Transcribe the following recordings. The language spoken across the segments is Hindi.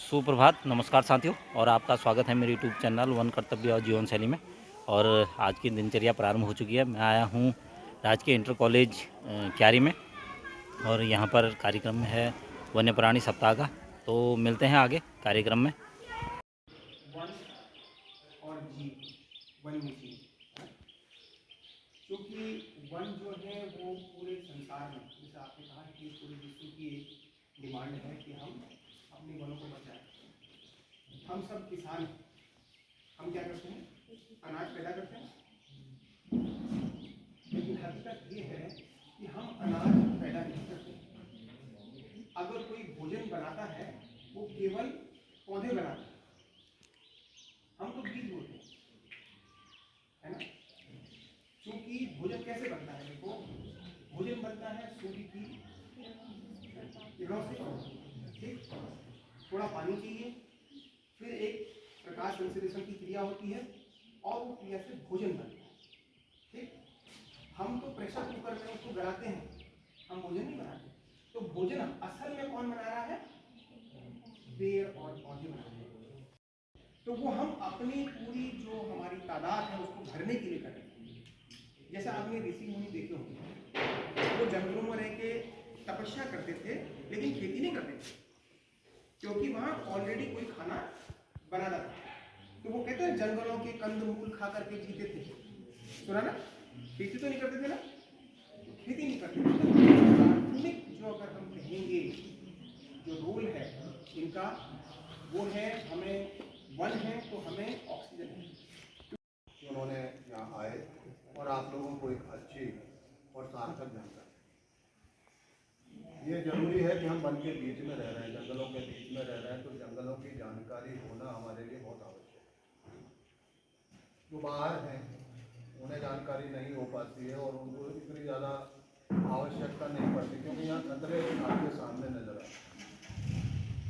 सुप्रभात, नमस्कार साथियों। और आपका स्वागत है मेरे यूट्यूब चैनल वन कर्तव्य और जीवन शैली में। और आज की दिनचर्या प्रारंभ हो चुकी है। मैं आया हूँ राजकीय इंटर कॉलेज क्यारी में, और यहाँ पर कार्यक्रम है वन्य प्राणी सप्ताह का। तो मिलते हैं आगे कार्यक्रम में। वन और जीव, वन में जीव, क्योंकि वन जो है वो पूरे संसार में, जैसे आपने कहा कि पूरे विश्व की एक डिमांड है कि हम अपने वनों को बचाएं। हम सब किसान हैं, हम क्या करते हैं, अनाज पैदा करते हैं, लेकिन हकीकत ये है कि हम अनाज पैदा नहीं करते। अगर कोई भोजन बनाता है वो केवल पौधे बनाता है, हम तो बीज बोलते हैं, है ना। क्योंकि भोजन कैसे बनता है, देखो भोजन बनता है सूर्य की किरणों से, ठीक। थोड़ा पानी चाहिए, फिर एक प्रकाश संश्लेषण की क्रिया होती है और वो क्रिया से भोजन बनता है, ठीक। हम तो प्रेशर कुकर में उसको गलाते हैं, हम भोजन नहीं बनाते। तो भोजन असल में कौन बना रहा है, पेड़ और पौधे बना रहे हैं। तो वो हम अपनी पूरी जो हमारी तादाद है उसको भरने के लिए कर रहे हैं। जैसा आपने ऋषि मुनि देखे होंगे, वो जंगलों में रह के तपस्या करते थे, लेकिन खेती नहीं करते थे, क्योंकि वहाँ ऑलरेडी कोई खाना बना था। तो वो कहते हैं जंगलों के कंदमूल खा करके जीते थे, सुना ना। खेती तो नहीं करते थे ना, खेती नहीं करते थे। प्राथमिक जो अगर हम कहेंगे जो रोल है इनका, वो है हमें वन है तो हमें ऑक्सीजन है। उन्होंने यहाँ आए और आप लोगों को एक अच्छी और सार्थक जानकारी। ये जरूरी है कि हम वन के बीच में रह रहे हैं, जंगलों के बीच में रह रहे हैं, तो जंगलों की जानकारी होना हमारे लिए बहुत आवश्यक है। जो बाहर हैं उन्हें जानकारी नहीं हो पाती है और उनको इतनी ज़्यादा आवश्यकता नहीं पड़ती, क्योंकि यहाँ खतरे आपके सामने नजर आते हैं।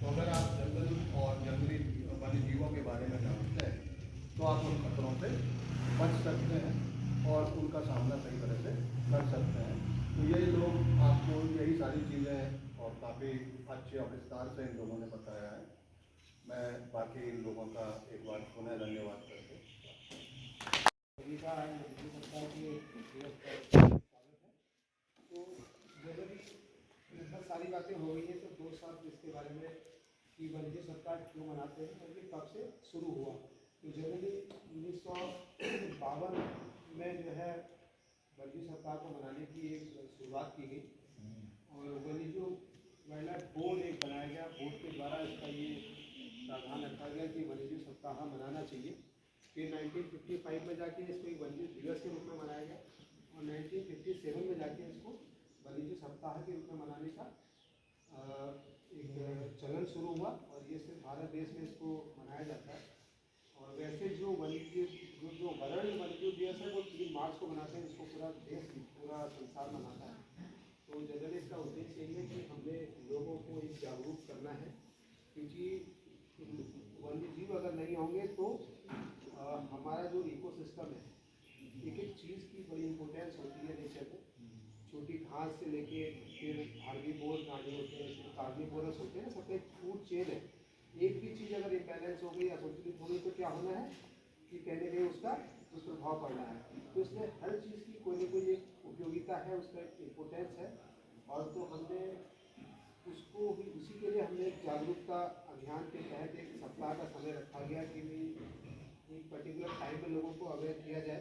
तो अगर आप जंगल और जंगली वन्य जीवों के बारे में जानते हैं तो आप उन खतरों से बच सकते हैं और उनका सामना सही तरह से कर सकते हैं। तो ये लोग आपको यही सारी चीज़ें और काफ़ी अच्छे और विस्तार से इन लोगों ने बताया है। मैं बाकी इन लोगों का एक बार पुनः धन्यवाद करते हैं। तो लगभग सारी बातें हो गई है, तो 2 साल इसके बारे में कि वन्य सप्ताह क्यों मनाते हैं और ये कब से शुरू हुआ। तो जनरली 1952 में जो है वन्य सप्ताह को मनाने की एक शुरुआत की गई और वन्यजीव वाइल्ड लाइफ बोर्ड एक बनाया गया। बोर्ड के द्वारा इसका ये प्रावधान रखा गया कि वन्यजीव सप्ताह मनाना चाहिए। फिर 1955 में जाके इसको एक वन्यजीव दिवस के रूप में मनाया गया और 1957 में जाके इसको वन्यजीव सप्ताह के रूप में मनाने का एक चलन शुरू हुआ और ये सिर्फ भारत देश में इसको मनाया जाता है। और वैसे जो वन्यजीव जो वर्ल्ड वन्यजीव दिवस है वो 3 मार्च को मनाते हैं, इसको पूरा देश पूरा संसार मनाता है। तो जनरली इसका उद्देश्य यही है कि हमें लोगों को एक जागरूक करना है, क्योंकि वन्यजीव अगर नहीं होंगे तो हमारा जो इकोसिस्टम है, एक एक चीज़ की बड़ी इम्पोर्टेंस होती है नेचर में। छोटी घास से लेके फिर हार्बीवोर प्राणी होते हैं, फिर कार्निवोरस होते हैं, सब एक फूड चेन है। एक भी चीज़ अगर इम्बैलेंस हो गई या संतुलित हो गई तो क्या होना है कि कहने के उसका दुष्प्रभाव पड़ रहा है। तो इसलिए हर चीज़ की कोई ना कोई एक उपयोगिता है, उसका एक इम्पोर्टेंस है। और तो हमने उसको भी उसी के लिए हमने एक जागरूकता अभियान के तहत एक सप्ताह का समय रखा गया कि एक पर्टिकुलर टाइम में लोगों को अवेयर किया जाए।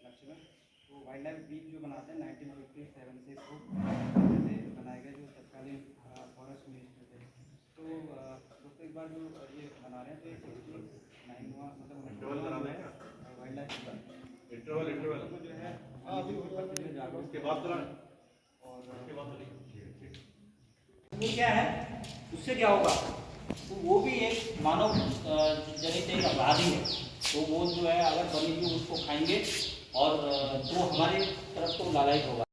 लक्ष्य में तो वाइल्ड लाइफ वीक जो बनाते हैं 1957 से इसको जैसे बनाया गया, जो तत्कालीन फॉरेस्ट मिनिस्टर थे। तो दोस्तों एक बार जो ये बना रहे हैं तो ये 9 हुआ, मतलब वाइल्ड लाइफ इंटरवल जो है वो क्या है, उससे क्या होगा, तो वो भी एक मानव जनित एक अपराधी है। तो वो जो है अगर वन्यजीव उसको खाएंगे और तो हमारी तरफ तो लालायित होगा।